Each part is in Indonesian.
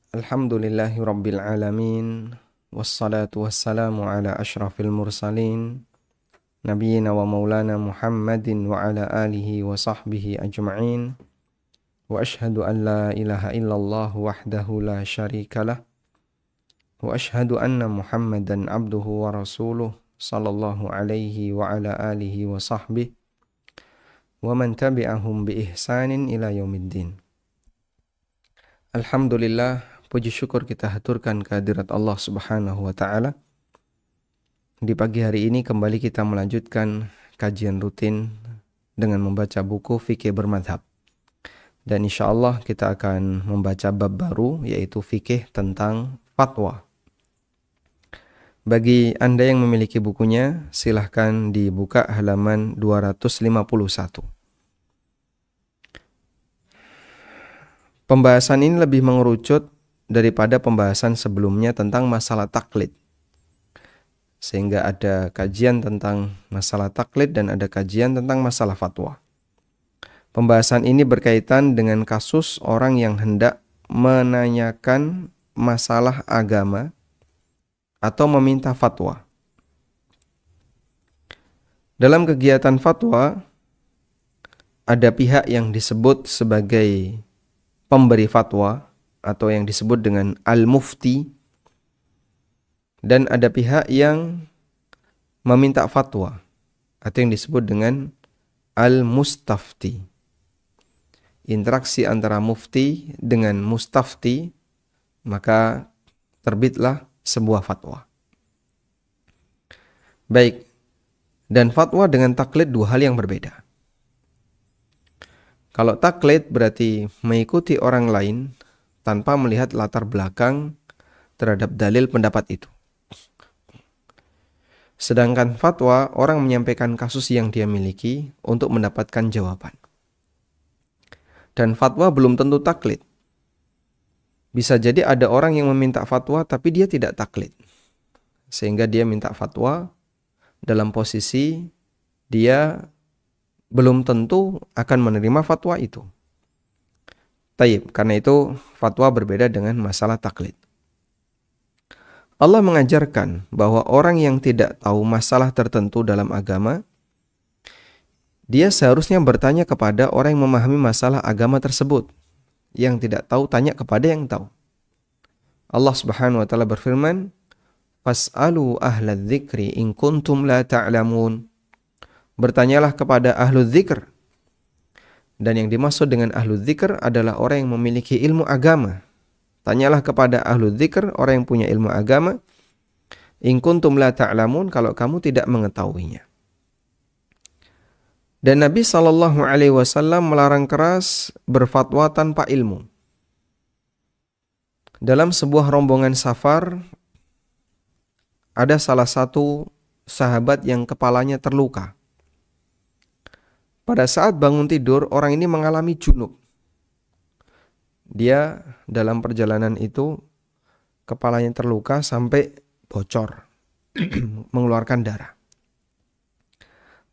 Alhamdulillahi Rabbil Alamin. Wassalatu wassalamu ala ashrafil mursalin Nabiyyina wa maulana Muhammadin wa ala alihi wa sahbihi ajma'in. Wa ashhadu an la ilaha illallah wahdahu la syarikalah. Wa ashhadu anna Muhammadan abduhu wa rasuluh sallallahu alaihi wa ala alihi wa sahbihi wa man tabi'ahum bi ihsanin ila yaumiddin. Alhamdulillah, puji syukur kita haturkan kehadirat Allah Subhanahu wa taala. Di pagi hari ini kembali kita melanjutkan kajian rutin dengan membaca buku fikih bermadhab. Dan insya Allah kita akan membaca bab baru, yaitu fikih tentang fatwa. Bagi Anda yang memiliki bukunya, silahkan dibuka halaman 251. Pembahasan ini lebih mengerucut daripada pembahasan sebelumnya tentang masalah taklid. Sehingga ada kajian tentang masalah taklid dan ada kajian tentang masalah fatwa. Pembahasan ini berkaitan dengan kasus orang yang hendak menanyakan masalah agama atau meminta fatwa. Dalam kegiatan fatwa, ada pihak yang disebut sebagai pemberi fatwa atau yang disebut dengan al-mufti, dan ada pihak yang meminta fatwa atau yang disebut dengan al-mustafti. Interaksi antara mufti dengan mustafti, maka terbitlah sebuah fatwa. Baik, dan fatwa dengan taklid dua hal yang berbeda. Kalau taklid berarti mengikuti orang lain tanpa melihat latar belakang terhadap dalil pendapat itu. Sedangkan fatwa, orang menyampaikan kasus yang dia miliki untuk mendapatkan jawaban. Dan fatwa belum tentu taklid. Bisa jadi ada orang yang meminta fatwa tapi dia tidak taklid. Sehingga dia minta fatwa dalam posisi dia belum tentu akan menerima fatwa itu. Taib, karena itu fatwa berbeda dengan masalah taklid. Allah mengajarkan bahwa orang yang tidak tahu masalah tertentu dalam agama, dia seharusnya bertanya kepada orang yang memahami masalah agama tersebut. Yang tidak tahu, tanya kepada yang tahu. Allah Subhanahu wa taala berfirman, "Fas'alu ahla dzikri in kuntum la ta'lamun." Bertanyalah kepada ahlu dzikr. Dan yang dimaksud dengan ahlu dzikr adalah orang yang memiliki ilmu agama. Tanyalah kepada ahlu dzikr, orang yang punya ilmu agama. In kuntum la ta'lamun, kalau kamu tidak mengetahuinya. Dan Nabi SAW melarang keras berfatwa tanpa ilmu. Dalam sebuah rombongan safar, ada salah satu sahabat yang kepalanya terluka. Pada saat bangun tidur, orang ini mengalami junub. Dia dalam perjalanan itu, kepalanya terluka sampai bocor, mengeluarkan darah.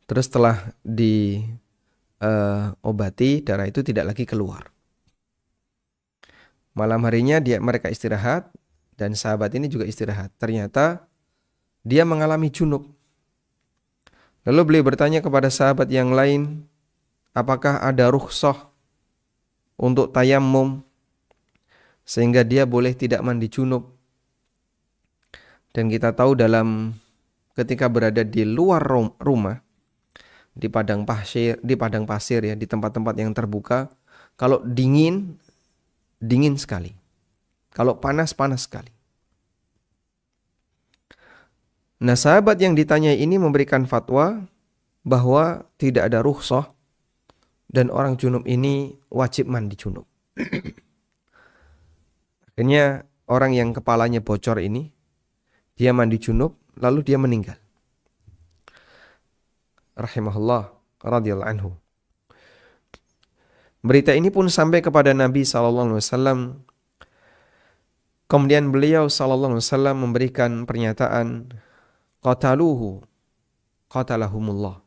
Terus setelah diobati, darah itu tidak lagi keluar. Malam harinya mereka istirahat, dan sahabat ini juga istirahat. Ternyata dia mengalami junub. Lalu beliau bertanya kepada sahabat yang lain, apakah ada rukhsah untuk tayammum sehingga dia boleh tidak mandi junub? Dan kita tahu ketika berada di luar rumah, di padang pasir ya, di tempat-tempat yang terbuka, kalau dingin sekali. Kalau panas sekali. Nah, sahabat yang ditanya ini memberikan fatwa bahwa tidak ada rukhsah dan orang junub ini wajib mandi junub. Akhirnya orang yang kepalanya bocor ini, dia mandi junub lalu dia meninggal. Rahimahullah radhiyallahu anhu. Berita ini pun sampai kepada Nabi SAW. Kemudian beliau SAW memberikan pernyataan, qataluhu qatalahumullah.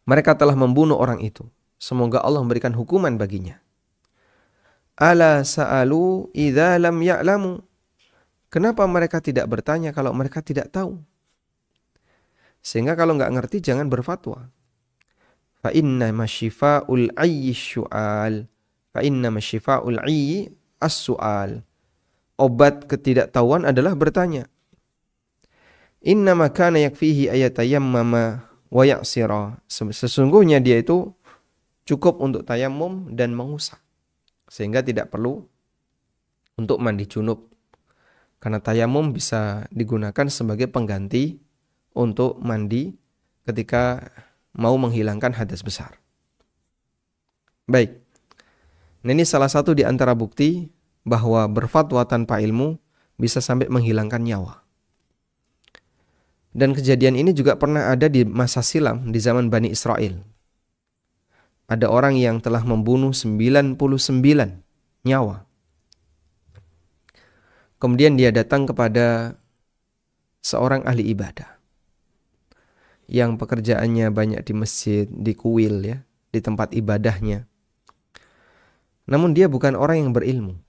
Mereka telah membunuh orang itu. Semoga Allah memberikan hukuman baginya. Ala sa'alu idza lam ya'lamu. Kenapa mereka tidak bertanya kalau mereka tidak tahu? Sehingga kalau nggak ngerti jangan berfatwa. Fa inna masyifa'ul ayyi syu'al. Fa inna masyifa'ul ayyi as-su'al. Obat ketidaktahuan adalah bertanya. Inna makana yakfihi ayatayammama wa ya'sira. Sesungguhnya dia itu cukup untuk tayamum dan mengusap. Sehingga tidak perlu untuk mandi junub. Karena tayamum bisa digunakan sebagai pengganti untuk mandi ketika mau menghilangkan hadas besar. Baik. Nah, ini salah satu di antara bukti bahwa berfatwa tanpa ilmu bisa sampai menghilangkan nyawa. Dan kejadian ini juga pernah ada di masa silam di zaman Bani Israel. Ada orang yang telah membunuh 99 nyawa. Kemudian dia datang kepada seorang ahli ibadah yang pekerjaannya banyak di masjid, di kuil ya, di tempat ibadahnya. Namun dia bukan orang yang berilmu.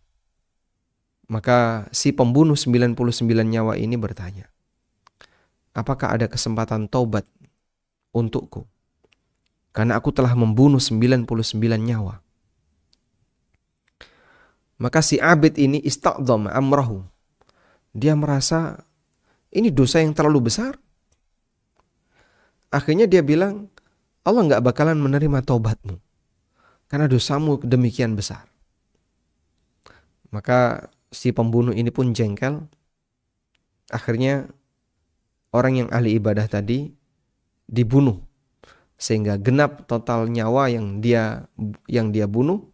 Maka si pembunuh 99 nyawa ini bertanya, apakah ada kesempatan taubat untukku? Karena aku telah membunuh 99 nyawa. Maka si abid ini istaqdam amrahu. Dia merasa ini dosa yang terlalu besar. Akhirnya dia bilang, Allah gak bakalan menerima taubatmu. Karena dosamu demikian besar. Maka si pembunuh ini pun jengkel. Akhirnya orang yang ahli ibadah tadi dibunuh. Sehingga genap total nyawa yang dia bunuh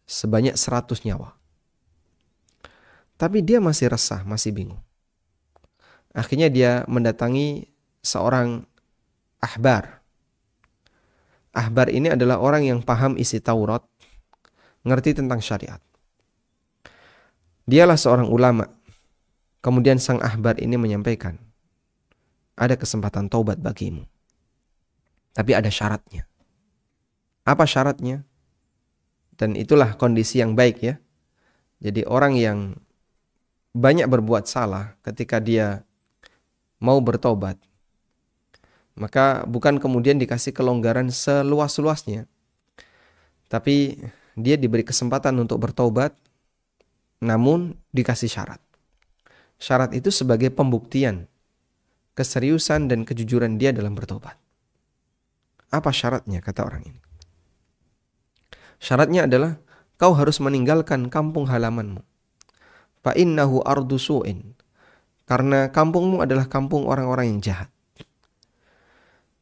sebanyak 100 nyawa. Tapi dia masih resah, masih bingung. Akhirnya dia mendatangi seorang ahbar. Ahbar ini adalah orang yang paham isi Taurat, ngerti tentang syariat. Dialah seorang ulama. Kemudian sang ahbar ini menyampaikan, ada kesempatan taubat bagimu. Tapi ada syaratnya. Apa syaratnya? Dan itulah kondisi yang baik ya. Jadi orang yang banyak berbuat salah ketika dia mau bertobat, maka bukan kemudian dikasih kelonggaran seluas-luasnya, tapi dia diberi kesempatan untuk bertobat, namun dikasih syarat. Syarat itu sebagai pembuktian keseriusan dan kejujuran dia dalam bertobat. Apa syaratnya kata orang ini? Syaratnya adalah kau harus meninggalkan kampung halamanmu. Fa innahu ardu su'in. Karena kampungmu adalah kampung orang-orang yang jahat.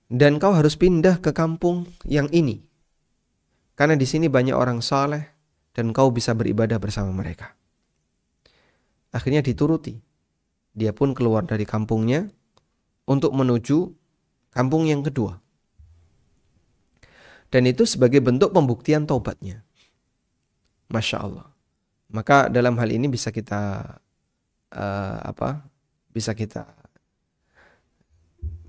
Dan kau harus pindah ke kampung yang ini. Karena di sini banyak orang saleh dan kau bisa beribadah bersama mereka. Akhirnya dituruti. Dia pun keluar dari kampungnya untuk menuju kampung yang kedua. Dan itu sebagai bentuk pembuktian taubatnya. Masya Allah. Maka dalam hal ini bisa kita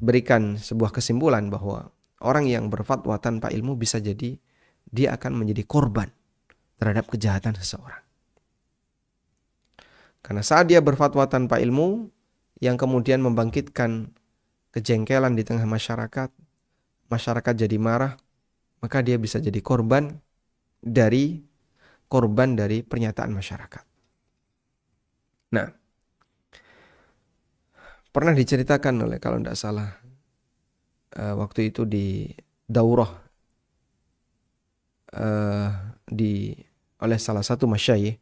berikan sebuah kesimpulan bahwa orang yang berfatwa tanpa ilmu bisa jadi dia akan menjadi korban terhadap kejahatan seseorang. Karena saat dia berfatwa tanpa ilmu yang kemudian membangkitkan kejengkelan di tengah masyarakat, masyarakat jadi marah, maka dia bisa jadi korban dari pernyataan masyarakat. Nah, pernah diceritakan oleh kalau tidak salah waktu itu di daurah oleh salah satu masyayikh,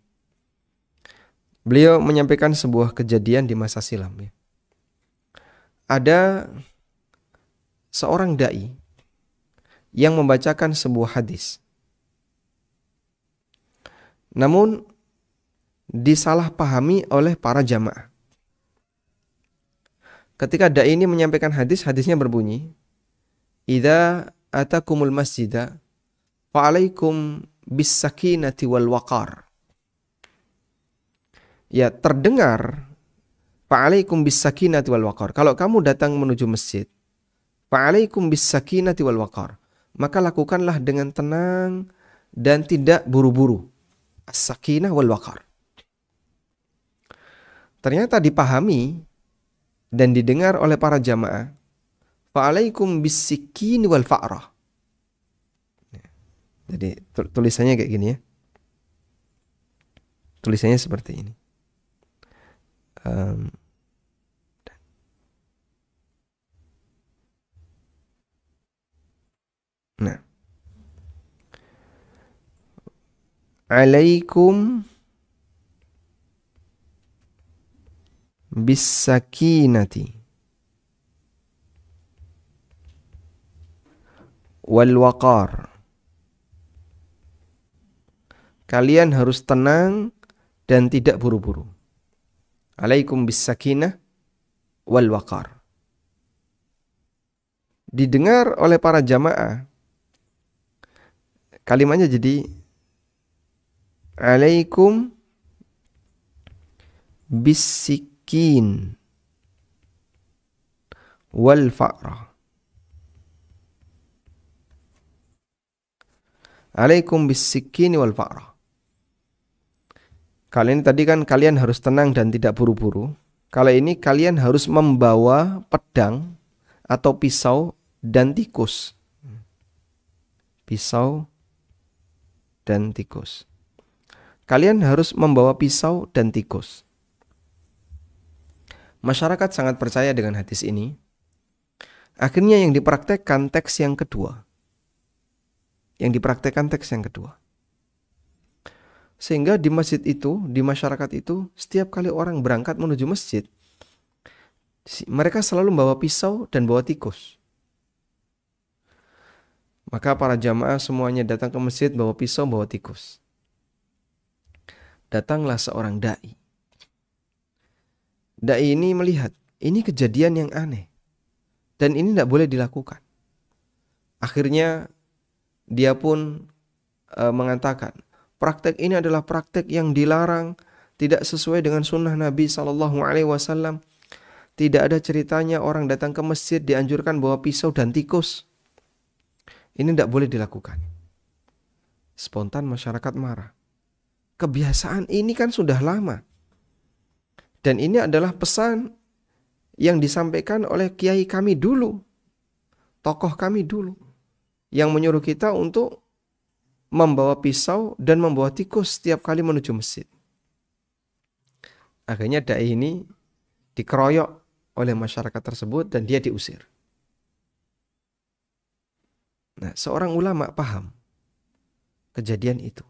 beliau menyampaikan sebuah kejadian di masa silam. Ya. Ada seorang dai yang membacakan sebuah hadis. Namun disalahpahami oleh para jamaah. Ketika dai ini menyampaikan hadis, hadisnya berbunyi, "Idza atakumul masjida fa'alaikum bis-sakinati wal waqar." Ya, terdengar fa'alaikum bis-sakinati wal waqar. Kalau kamu datang menuju masjid, fa'alaikum bis-sakinati wal waqar. Maka lakukanlah dengan tenang dan tidak buru-buru. as-sakinah wal waqar. Ternyata dipahami dan didengar oleh para jamaah, fa'alaikum bis-sikini wal fa'rah. Jadi tulisannya kayak gini ya. Tulisannya seperti ini. Nah, alaikum bis-sakinati wal waqar. Kalian harus tenang dan tidak buru-buru. Alaikum bis-sakinah wal waqar. Didengar oleh para jamaah, kalimatnya jadi alaikum bis-sikin wal fa'rah. Alaikum bis-sikin wal fa'rah. Kalau ini tadi kan kalian harus tenang dan tidak buru-buru. Kalau ini kalian harus membawa pedang atau pisau dan tikus. Pisau dan tikus. Kalian harus membawa pisau dan tikus. Masyarakat sangat percaya dengan hadis ini. Akhirnya yang dipraktekkan teks yang kedua. Sehingga di masjid itu, di masyarakat itu, setiap kali orang berangkat menuju masjid, mereka selalu membawa pisau dan bawa tikus. Maka para jamaah semuanya datang ke masjid bawa pisau, bawa tikus. Datanglah seorang da'i. Da'i ini melihat, ini kejadian yang aneh. Dan ini tidak boleh dilakukan. Akhirnya dia pun mengatakan, praktek ini adalah praktek yang dilarang, tidak sesuai dengan sunnah Nabi SAW. Tidak ada ceritanya orang datang ke masjid dianjurkan bawa pisau dan tikus. Ini tidak boleh dilakukan. Spontan masyarakat marah. Kebiasaan ini kan sudah lama. Dan ini adalah pesan yang disampaikan oleh kiai kami dulu, tokoh kami dulu, yang menyuruh kita untuk membawa pisau dan membawa tikus setiap kali menuju masjid. Akhirnya dai ini dikeroyok oleh masyarakat tersebut dan dia diusir. Nah, seorang ulama paham kejadian itu.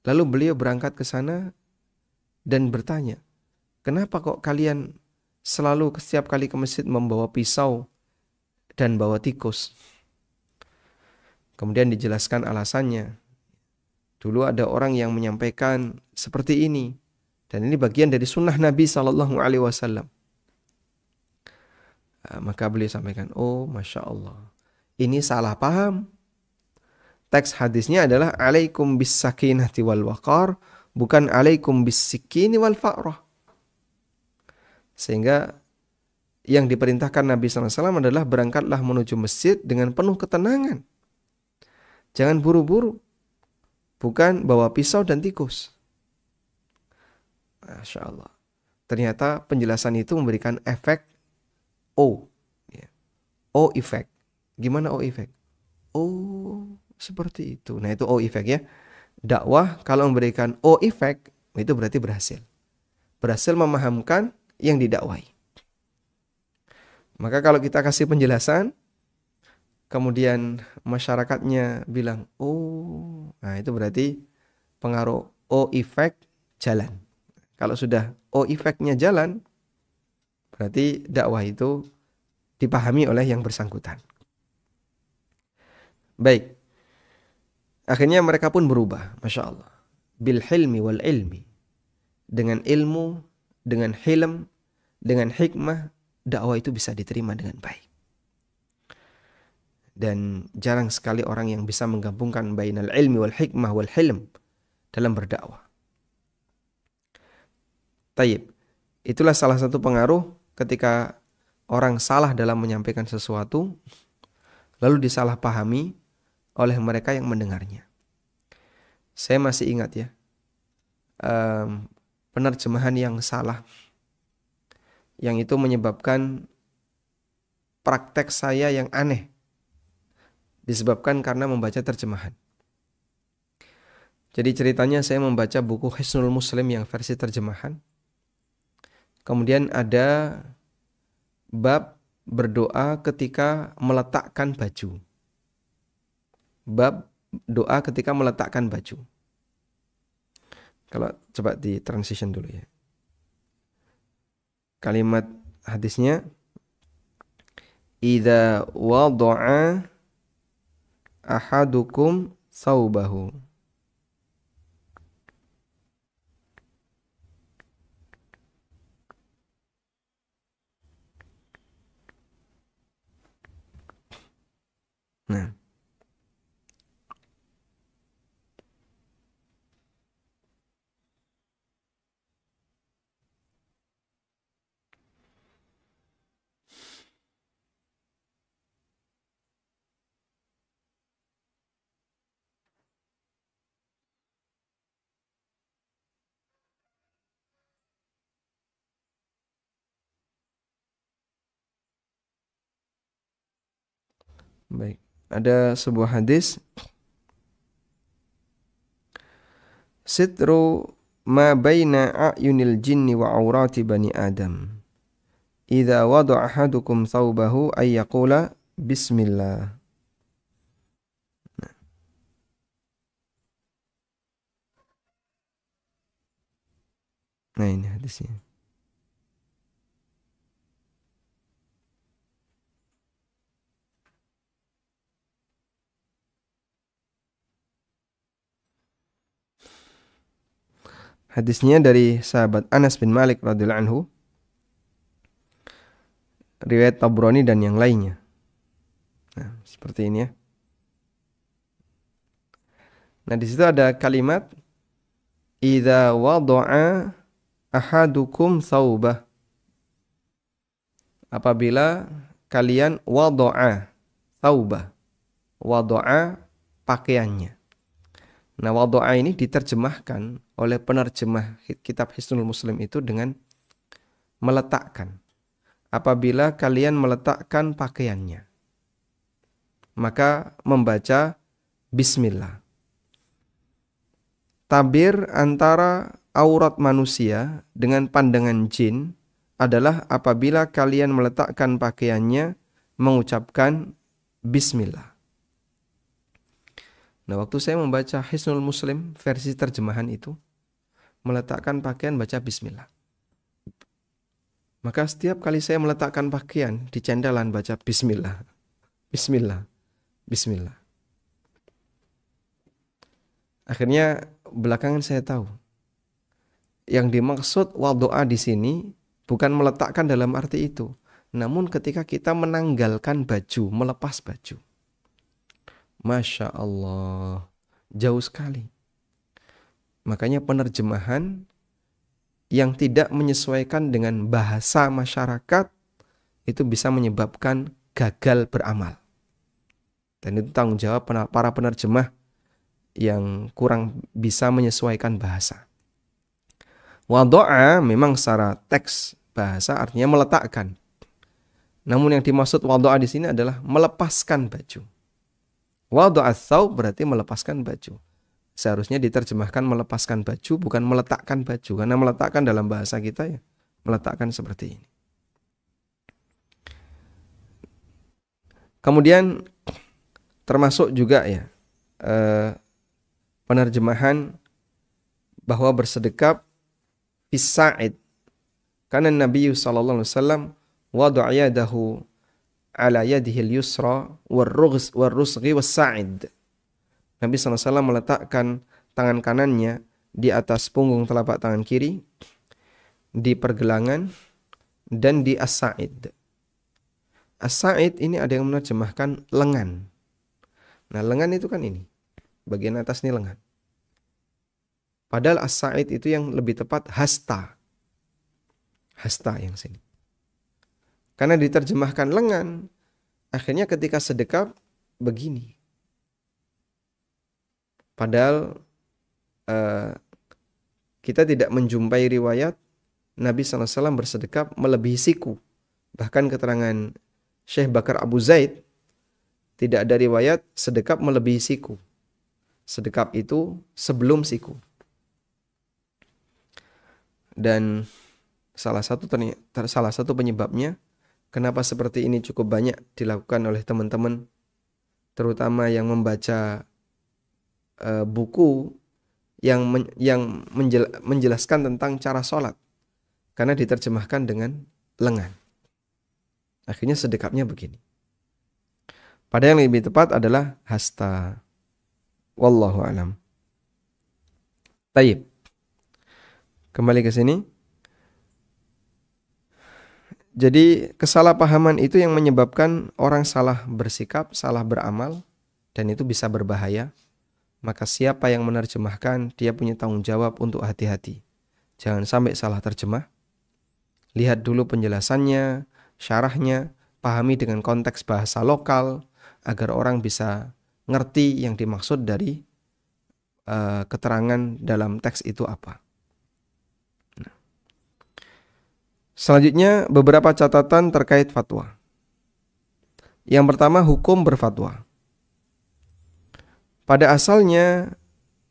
Lalu beliau berangkat ke sana dan bertanya, kenapa kok kalian selalu setiap kali ke masjid membawa pisau dan bawa tikus? Kemudian dijelaskan alasannya. Dulu ada orang yang menyampaikan seperti ini. Dan ini bagian dari sunnah Nabi SAW. Maka beliau sampaikan, oh Masya Allah. Ini salah paham. Teks hadisnya adalah alaikum bis sakinati wal waqar. Bukan alaikum bis sikini wal fa'rah. Sehingga yang diperintahkan Nabi SAW adalah berangkatlah menuju masjid dengan penuh ketenangan. Jangan buru-buru. Bukan bawa pisau dan tikus. Masya Allah. Ternyata penjelasan itu memberikan efek O. O efek. Gimana O efek? Oh, seperti itu. Nah, itu O efek ya. Dakwah kalau memberikan O efek, itu berarti berhasil. Berhasil memahamkan yang didakwai. Maka kalau kita kasih penjelasan, kemudian masyarakatnya bilang, oh, nah itu berarti pengaruh O efek jalan. Kalau sudah O efeknya jalan, berarti dakwah itu dipahami oleh yang bersangkutan. Baik. Akhirnya mereka pun berubah, Masya Allah. Bil hilmi wal ilmi. Dengan ilmu, dengan hilm, dengan hikmah, dakwah itu bisa diterima dengan baik. Dan jarang sekali orang yang bisa menggabungkan bainal ilmi wal hikmah wal hilm dalam berdakwah. Tayyib. Itulah salah satu pengaruh ketika orang salah dalam menyampaikan sesuatu, lalu disalahpahami oleh mereka yang mendengarnya. Saya masih ingat ya, penerjemahan yang salah, yang itu menyebabkan praktek saya yang aneh, disebabkan karena membaca terjemahan. Jadi ceritanya saya membaca buku Hisnul Muslim yang versi terjemahan. Kemudian ada bab berdoa ketika meletakkan baju. Bab doa ketika meletakkan baju. Kalau coba di transition dulu ya. Kalimat hadisnya, idza wada'a ahadukum thawbahu. Nah, baik. Ada sebuah hadis, sitru ma baina a'yunil jinni wa aurati bani Adam. Idza wada'a ahadukum thawbahu ay yaqula bismillah. Nah, ini hadisnya. Hadisnya dari sahabat Anas bin Malik radhiyallahu anhu, riwayat Tabrani dan yang lainnya. Nah, seperti ini ya. Nah, di situ ada kalimat idza wada'a ahadukum thawbah. Apabila kalian wada'a thawbah. Wada'a pakaiannya. Nah, wada'a ini diterjemahkan oleh penerjemah kitab Hisnul Muslim itu dengan meletakkan. Apabila kalian meletakkan pakaiannya, maka membaca bismillah. Tabir antara aurat manusia dengan pandangan jin adalah apabila kalian meletakkan pakaiannya mengucapkan bismillah. Nah, waktu saya membaca Hisnul Muslim versi terjemahan itu, meletakkan pakaian baca bismillah. Maka setiap kali saya meletakkan pakaian di cendelan baca bismillah. Bismillah. Bismillah. Akhirnya belakangan saya tahu yang dimaksud wadoa di sini bukan meletakkan dalam arti itu, namun ketika kita menanggalkan baju, melepas baju. Masya Allah, jauh sekali. Makanya penerjemahan yang tidak menyesuaikan dengan bahasa masyarakat itu bisa menyebabkan gagal beramal. Dan itu tanggung jawab para penerjemah yang kurang bisa menyesuaikan bahasa. Wado'a memang secara teks bahasa artinya meletakkan. Namun yang dimaksud wado'a di sini adalah melepaskan baju. Wado'a thawb berarti melepaskan baju. Seharusnya diterjemahkan melepaskan baju, bukan meletakkan baju. Karena meletakkan dalam bahasa kita ya, meletakkan seperti ini. Kemudian termasuk juga ya, penerjemahan bahwa bersedekap fisa'id. Karena Nabi sallallahu alaihi wasallam wada'a yadahu ala yadihil yusra warrusghi wassa'id. Nabi SAW meletakkan tangan kanannya di atas punggung telapak tangan kiri, di pergelangan, dan di as-sa'id. As-sa'id ini ada yang menerjemahkan lengan. Nah, lengan itu kan ini. Bagian atas ini lengan. Padahal as-sa'id itu yang lebih tepat hasta. Hasta yang sini. Karena diterjemahkan lengan, akhirnya ketika sedekap begini. Padahal eh, kita tidak menjumpai riwayat Nabi SAW bersedekap melebihi siku. Bahkan keterangan Syekh Bakar Abu Zaid, tidak ada riwayat sedekap melebihi siku. Sedekap itu sebelum siku. Dan salah satu penyebabnya kenapa seperti ini cukup banyak dilakukan oleh teman-teman, terutama yang membaca buku yang menjelaskan tentang cara sholat, karena diterjemahkan dengan lengan. Akhirnya sedekapnya begini. Padahal yang lebih tepat adalah hasta. Wallahu alam. Taib. Kembali ke sini. Jadi kesalahpahaman itu yang menyebabkan orang salah bersikap, salah beramal, dan itu bisa berbahaya. Maka siapa yang menerjemahkan, dia punya tanggung jawab untuk hati-hati. Jangan sampai salah terjemah. Lihat dulu penjelasannya, syarahnya, pahami dengan konteks bahasa lokal, agar orang bisa ngerti yang dimaksud dari keterangan dalam teks itu apa. Selanjutnya, beberapa catatan terkait fatwa. Yang pertama, hukum berfatwa. Pada asalnya,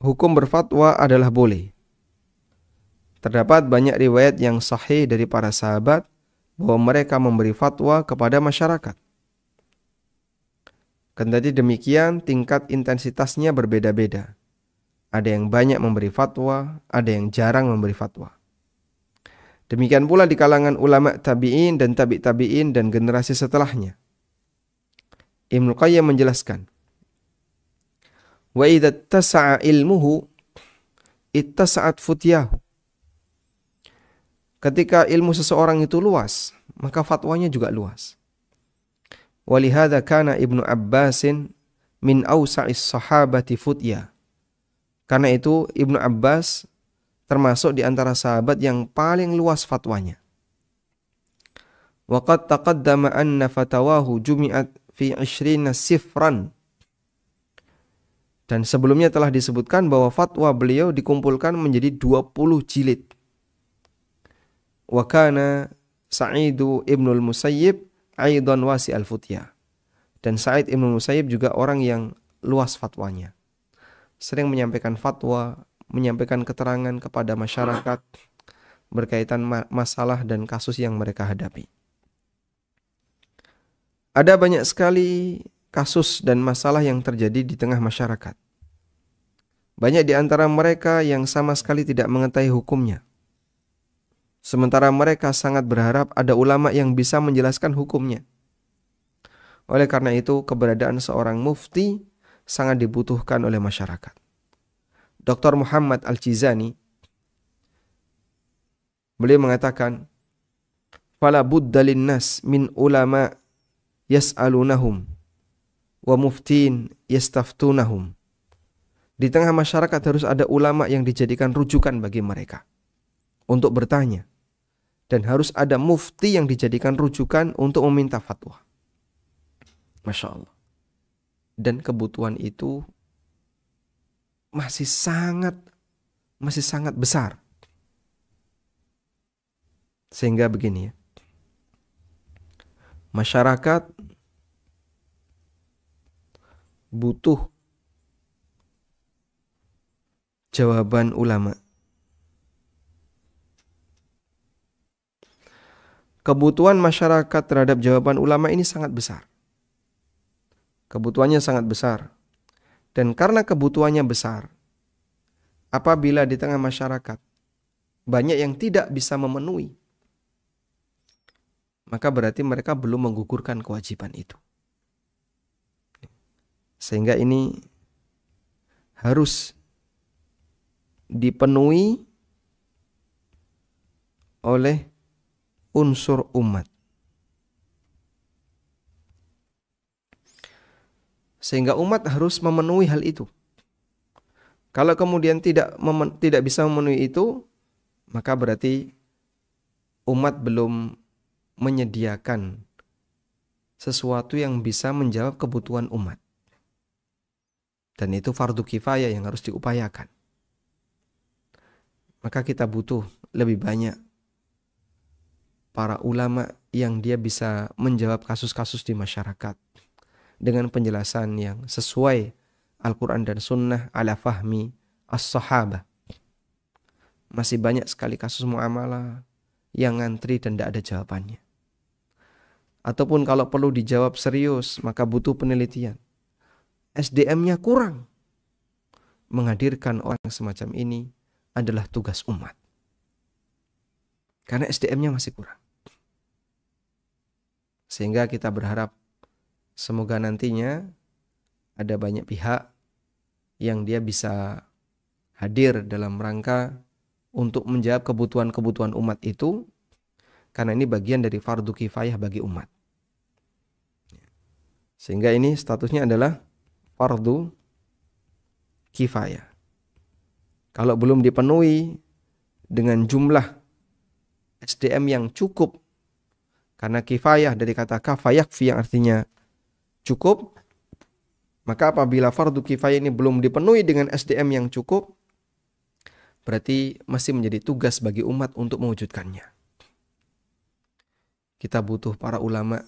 hukum berfatwa adalah boleh. Terdapat banyak riwayat yang sahih dari para sahabat bahwa mereka memberi fatwa kepada masyarakat. Kendati demikian, tingkat intensitasnya berbeda-beda. Ada yang banyak memberi fatwa, ada yang jarang memberi fatwa. Demikian pula di kalangan ulama tabi'in dan tabi'in dan generasi setelahnya. Ibnu Qayyim menjelaskan, wa idza tasa'a ilmuhu ittasa'at futyahu. Ketika ilmu seseorang itu luas, maka fatwanya juga luas. Walihada kana Ibnu Abbasin min awsa'is sahabati futya. Karena itu Ibnu Abbas termasuk di antara sahabat yang paling luas fatwanya. Waqad taqaddama anna fatawahu jumi'at fi 20 sifran. Dan sebelumnya telah disebutkan bahwa fatwa beliau dikumpulkan menjadi 20 jilid. Wa kana Sa'idu ibnul Musayyib aidan wasi al-futya. Dan Sa'id ibnul Musayyib juga orang yang luas fatwanya. Sering menyampaikan fatwa, menyampaikan keterangan kepada masyarakat berkaitan masalah dan kasus yang mereka hadapi. Ada banyak sekali kasus dan masalah yang terjadi di tengah masyarakat. Banyak di antara mereka yang sama sekali tidak mengetahui hukumnya. Sementara mereka sangat berharap ada ulama yang bisa menjelaskan hukumnya. Oleh karena itu, keberadaan seorang mufti sangat dibutuhkan oleh masyarakat. Dr. Muhammad Al-Jizani, beliau mengatakan, fala budda linnas min ulama yas'alunahum wa muftin yastaftunahum. Di tengah masyarakat harus ada ulama yang dijadikan rujukan bagi mereka untuk bertanya, dan harus ada mufti yang dijadikan rujukan untuk meminta fatwa. Masya Allah. Dan kebutuhan itu masih sangat besar. Sehingga begini ya. Masyarakat butuh jawaban ulama. Kebutuhan masyarakat terhadap jawaban ulama ini sangat besar. Kebutuhannya sangat besar. Dan karena kebutuhannya besar, apabila di tengah masyarakat banyak yang tidak bisa memenuhi, maka berarti mereka belum menggugurkan kewajiban itu. Sehingga ini harus dipenuhi oleh unsur umat. Sehingga umat harus memenuhi hal itu. Kalau kemudian tidak bisa memenuhi itu, maka berarti umat belum menyediakan sesuatu yang bisa menjawab kebutuhan umat. Dan itu fardu kifayah yang harus diupayakan. maka kita butuh lebih banyak para ulama yang dia bisa menjawab kasus-kasus di masyarakat dengan penjelasan yang sesuai Al-Quran dan Sunnah ala fahmi as-sahabah. Masih banyak sekali kasus muamalah yang ngantri dan tidak ada jawabannya. Ataupun kalau perlu dijawab serius, maka butuh penelitian. SDM-nya kurang. Menghadirkan orang semacam ini adalah tugas umat. Karena SDM-nya masih kurang. Sehingga kita berharap semoga nantinya ada banyak pihak yang dia bisa hadir dalam rangka untuk menjawab kebutuhan-kebutuhan umat itu, karena ini bagian dari fardu kifayah bagi umat. Sehingga ini statusnya adalah fardu kifayah. Kalau belum dipenuhi dengan jumlah SDM yang cukup, karena kifayah dari kata kafayakfi yang artinya cukup, maka apabila fardu kifayah ini belum dipenuhi dengan SDM yang cukup, berarti masih menjadi tugas bagi umat untuk mewujudkannya. Kita butuh para ulama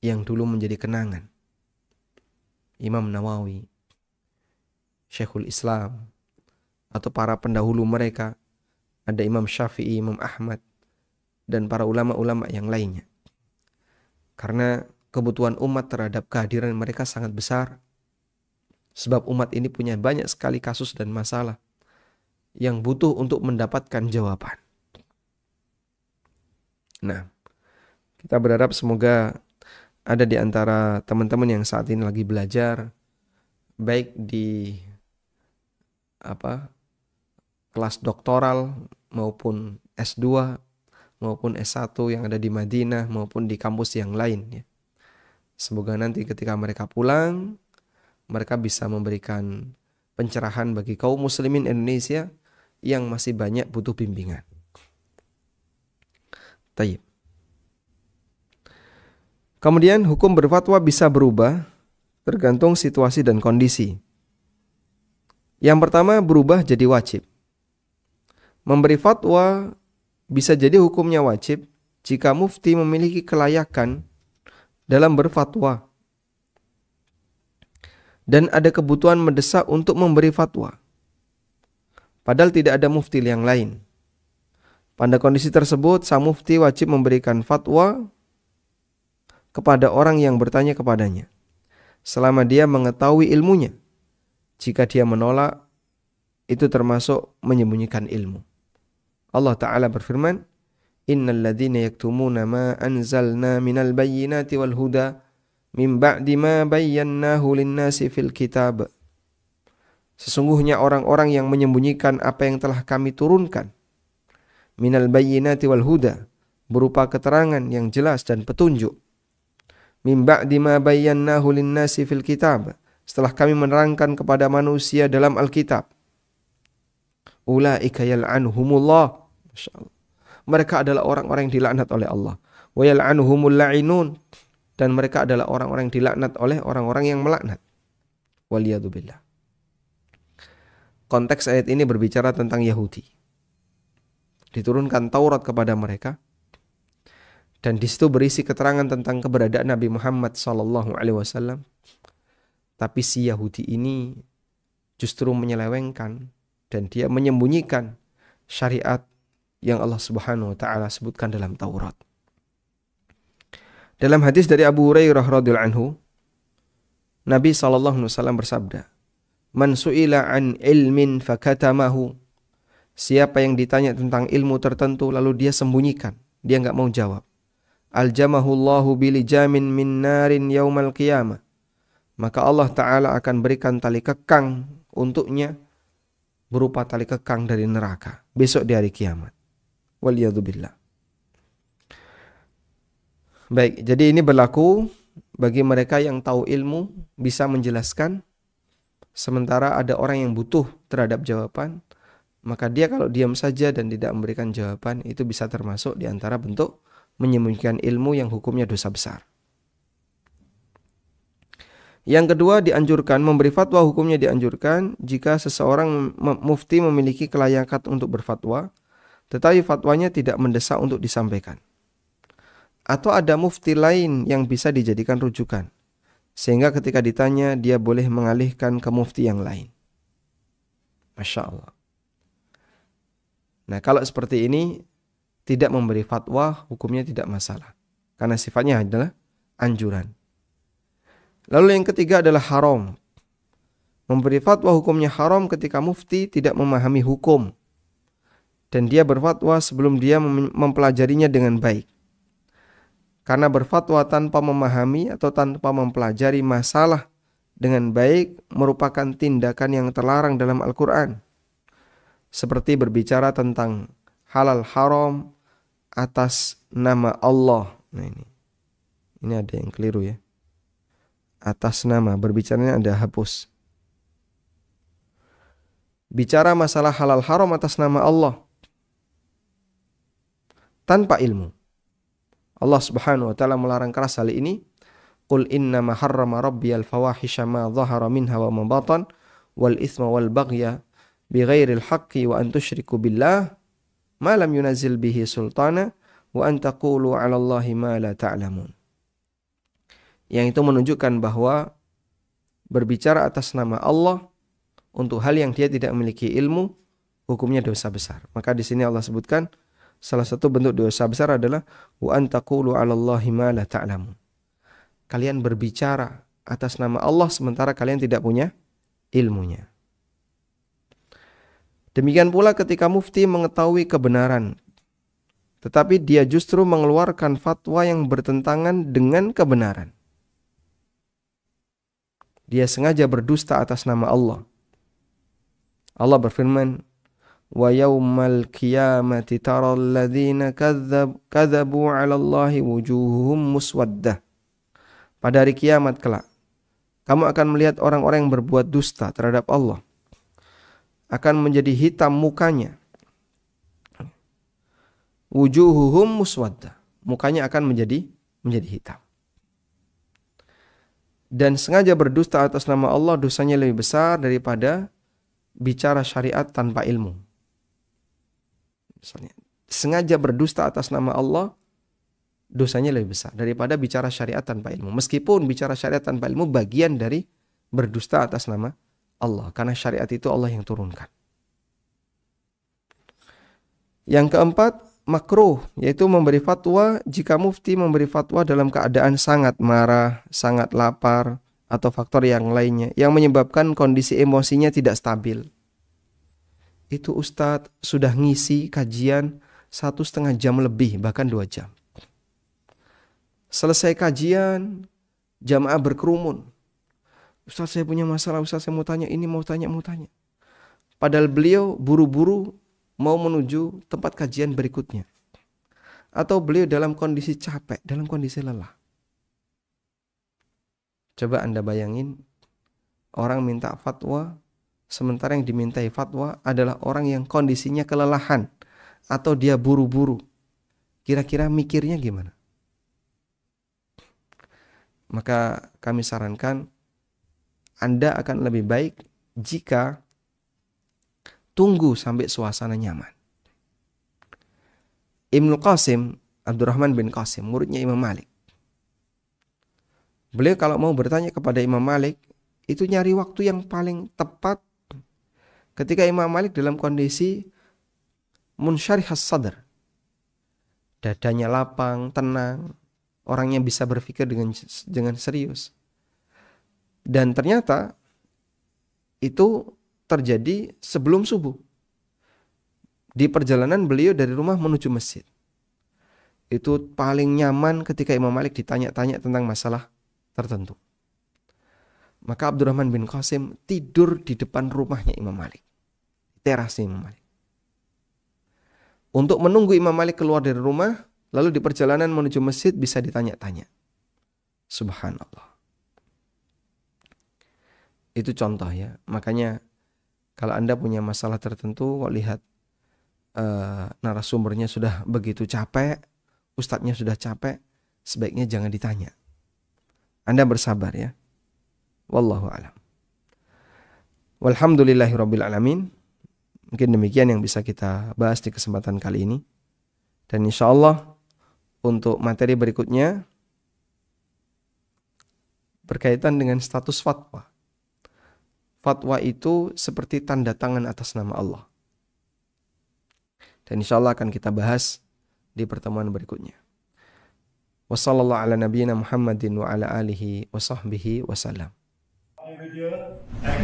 yang dulu menjadi kenangan. Imam Nawawi, Syekhul Islam, atau para pendahulu mereka, ada Imam Syafi'i, Imam Ahmad, dan para ulama-ulama yang lainnya. Karena kebutuhan umat terhadap kehadiran mereka sangat besar. Sebab umat ini punya banyak sekali kasus dan masalah yang butuh untuk mendapatkan jawaban. Nah, kita berharap semoga ada di antara teman-teman yang saat ini lagi belajar, baik di kelas doktoral maupun S2 maupun S1 yang ada di Madinah maupun di kampus yang lain ya. Semoga nanti ketika mereka pulang, mereka bisa memberikan pencerahan bagi kaum muslimin Indonesia yang masih banyak butuh bimbingan. Tayyib. Kemudian hukum berfatwa bisa berubah tergantung situasi dan kondisi. Yang pertama, berubah jadi wajib. Memberi fatwa bisa jadi hukumnya wajib jika mufti memiliki kelayakan dalam berfatwa dan ada kebutuhan mendesak untuk memberi fatwa, padahal tidak ada mufti yang lain. Pada kondisi tersebut, sang mufti wajib memberikan fatwa kepada orang yang bertanya kepadanya, selama dia mengetahui ilmunya. Jika dia menolak, itu termasuk menyembunyikan ilmu. Allah Ta'ala berfirman, Innal ladzina yaktumuna ma anzalna minal bayyinati wal huda min ba'di ma bayyannahu lin-nasi fil kitab. Sesungguhnya orang-orang yang menyembunyikan apa yang telah kami turunkan minal bayyinati wal huda, berupa keterangan yang jelas dan petunjuk. Min ba'di ma bayyannahu lin-nasi fil kitab, setelah kami menerangkan kepada manusia dalam Alkitab. Ulaika yal'anuhumullah. Masyaallah. Mereka adalah orang-orang yang dilaknat oleh Allah. Wa yal'anuhumul la'inun, dan mereka adalah orang-orang yang dilaknat oleh orang-orang yang melaknat. Waliyadzubillah. Konteks ayat ini berbicara tentang Yahudi. Diturunkan Taurat kepada mereka, dan di situ berisi keterangan tentang keberadaan Nabi Muhammad SAW. Tapi si Yahudi ini justru menyelewengkan dan dia menyembunyikan syariat yang Allah Subhanahu wa taala sebutkan dalam Taurat. Dalam hadis dari Abu Hurairah radhiyallahu anhu, Nabi sallallahu alaihi wasallam bersabda, "Man su'ila an ilmin fakatamahu." Siapa yang ditanya tentang ilmu tertentu lalu dia sembunyikan, dia enggak mau jawab. Aljamahullahu bilijamin min narin yaumal qiyamah. Maka Allah Ta'ala akan berikan tali kekang untuknya berupa tali kekang dari neraka besok di hari kiamat. Waliyadzubillah. Baik, jadi ini berlaku bagi mereka yang tahu ilmu, bisa menjelaskan. Sementara ada orang yang butuh terhadap jawaban, maka dia kalau diam saja dan tidak memberikan jawaban, itu bisa termasuk di antara bentuk menyembunyikan ilmu yang hukumnya dosa besar. Yang kedua, dianjurkan memberi fatwa, hukumnya dianjurkan jika seseorang mufti memiliki kelayakan untuk berfatwa, tetapi fatwanya tidak mendesak untuk disampaikan. Atau ada mufti lain yang bisa dijadikan rujukan, sehingga ketika ditanya dia boleh mengalihkan ke mufti yang lain. Masya Allah. Nah, kalau seperti ini tidak memberi fatwa, hukumnya tidak masalah, karena sifatnya adalah anjuran. Lalu yang ketiga adalah haram. Memberi fatwa hukumnya haram ketika mufti tidak memahami hukum dan dia berfatwa sebelum dia mempelajarinya dengan baik. Karena berfatwa tanpa memahami atau tanpa mempelajari masalah dengan baik merupakan tindakan yang terlarang dalam Al-Quran. Seperti berbicara tentang halal haram atas nama Allah. Nah ini ada yang keliru ya. Atas nama, berbicaranya ada hapus. Bicara masalah halal haram atas nama Allah tanpa ilmu. Allah Subhanahu wa taala melarang keras hal ini. Qul innama harrama rabbiyal fawahisha ma dhahara minha wa ma batan wal itsma wal baghya bighairil haqqi wa an tusyriku billah ma lam yunazzil bihi sultana wa an taqulu 'ala Allahi ma la ta'lamun. Yang itu menunjukkan bahwa berbicara atas nama Allah untuk hal yang dia tidak memiliki ilmu, hukumnya dosa besar. Maka di sini Allah sebutkan salah satu bentuk dosa besar adalah wa an taqulu 'ala Allahi ma la ta'lamun. Kalian berbicara atas nama Allah sementara kalian tidak punya ilmunya. Demikian pula ketika mufti mengetahui kebenaran, tetapi dia justru mengeluarkan fatwa yang bertentangan dengan kebenaran. Dia sengaja berdusta atas nama Allah. Allah berfirman, wa yaumal qiyamati taral ladzina kadzabu 'ala Allahi wujuhuhum muswaddah. Pada hari kiamat kelak, kamu akan melihat orang-orang yang berbuat dusta terhadap Allah akan menjadi hitam mukanya. Wujuhuhum muswaddah. Mukanya akan menjadi hitam. Dan sengaja berdusta atas nama Allah dosanya lebih besar daripada bicara syariat tanpa ilmu. Misalnya, sengaja berdusta atas nama Allah dosanya lebih besar daripada bicara syariat tanpa ilmu. Meskipun bicara syariat tanpa ilmu bagian dari berdusta atas nama Allah, karena syariat itu Allah yang turunkan. Yang keempat, makruh, yaitu memberi fatwa jika mufti memberi fatwa dalam keadaan sangat marah, sangat lapar, atau faktor yang lainnya yang menyebabkan kondisi emosinya tidak stabil. Itu ustadz sudah ngisi kajian 1,5 jam lebih, bahkan 2 jam. Selesai kajian, jamaah berkerumun. Ustaz, saya punya masalah, Ustaz, saya mau tanya ini, mau tanya. Padahal beliau buru-buru mau menuju tempat kajian berikutnya. Atau beliau dalam kondisi capek, dalam kondisi lelah. Coba Anda bayangin, orang minta fatwa, sementara yang dimintai fatwa adalah orang yang kondisinya kelelahan, atau dia buru-buru. Kira-kira mikirnya gimana? Maka kami sarankan, Anda akan lebih baik jika tunggu sampai suasana nyaman. Ibnu Qasim, Abdurrahman bin Qasim, muridnya Imam Malik. Beliau kalau mau bertanya kepada Imam Malik, itu nyari waktu yang paling tepat ketika Imam Malik dalam kondisi munsyarihas sadr. Dadanya lapang, tenang, orangnya bisa berpikir dengan serius. Dan ternyata itu terjadi sebelum subuh. Di perjalanan beliau dari rumah menuju masjid. Itu paling nyaman ketika Imam Malik ditanya-tanya tentang masalah tertentu. Maka Abdurrahman bin Qasim tidur di depan rumahnya Imam Malik. Terasnya Imam Malik. Untuk menunggu Imam Malik keluar dari rumah, lalu di perjalanan menuju masjid bisa ditanya-tanya. Subhanallah. Itu contoh ya. Makanya kalau Anda punya masalah tertentu, kok lihat narasumbernya sudah begitu capek, ustadznya sudah capek, sebaiknya jangan ditanya. Anda bersabar ya. Wallahu a'lam. Walhamdulillahirabbil alamin. Mungkin demikian yang bisa kita bahas di kesempatan kali ini. Dan insyaallah untuk materi berikutnya berkaitan dengan status fatwa. Fatwa itu seperti tanda tangan atas nama Allah. Dan insyaallah akan kita bahas di pertemuan berikutnya. Wassallallahu ala nabiyyina Muhammadin wa ala alihi wa sahbihi wasallam.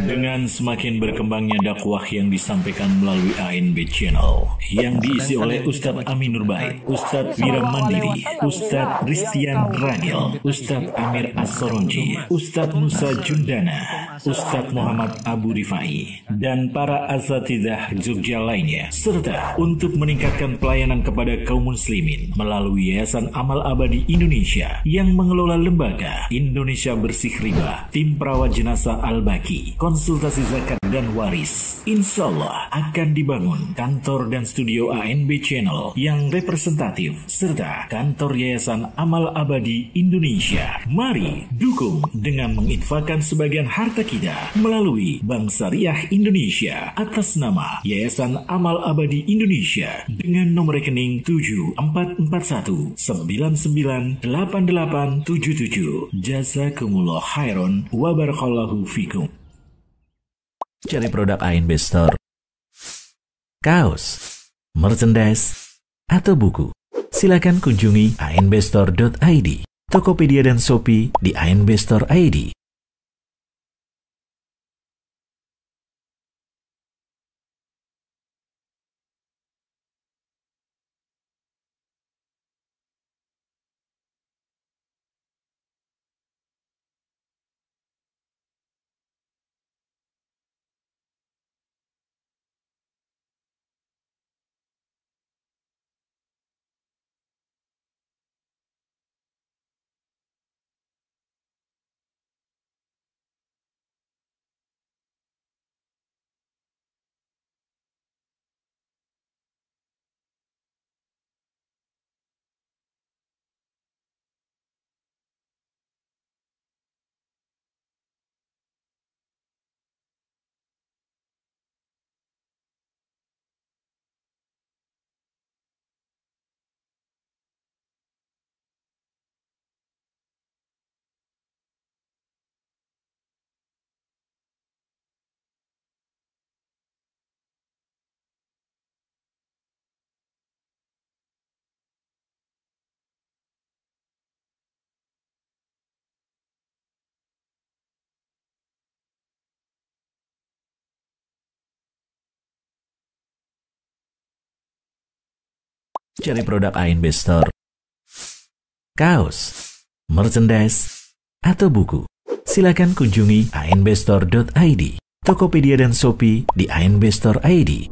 Dengan semakin berkembangnya dakwah yang disampaikan melalui ANB Channel yang diisi oleh Ustadz Amin Nurbaid, Ustadz Wira Mandiri, Ustadz Ristian Ragil, Ustadz Amir As-Soronji, Ustadz Musa Jundana, Ustadz Muhammad Abu Rifai, dan para asatidzah Jogja lainnya, serta untuk meningkatkan pelayanan kepada kaum muslimin melalui Yayasan Amal Abadi Indonesia yang mengelola lembaga Indonesia Bersih Riba, tim perawat jenazah Al-Baqi, konsultasi zakat dan waris. Insya Allah akan dibangun kantor dan studio ANB Channel yang representatif serta kantor Yayasan Amal Abadi Indonesia. Mari dukung dengan menginfakkan sebagian harta kita melalui Bank Syariah Indonesia atas nama Yayasan Amal Abadi Indonesia dengan nomor rekening 7441998877. Jazakumullah khairan wa barakallahu fikum. Cari produk ANB Store, kaos, merchandise, atau buku. Silakan kunjungi anbstore.id, Tokopedia dan Shopee di ANB Store ID. Cari produk ANB Store, kaos, merchandise, atau buku. Silakan kunjungi anbstore.id, Tokopedia dan Shopee di ANB Store ID.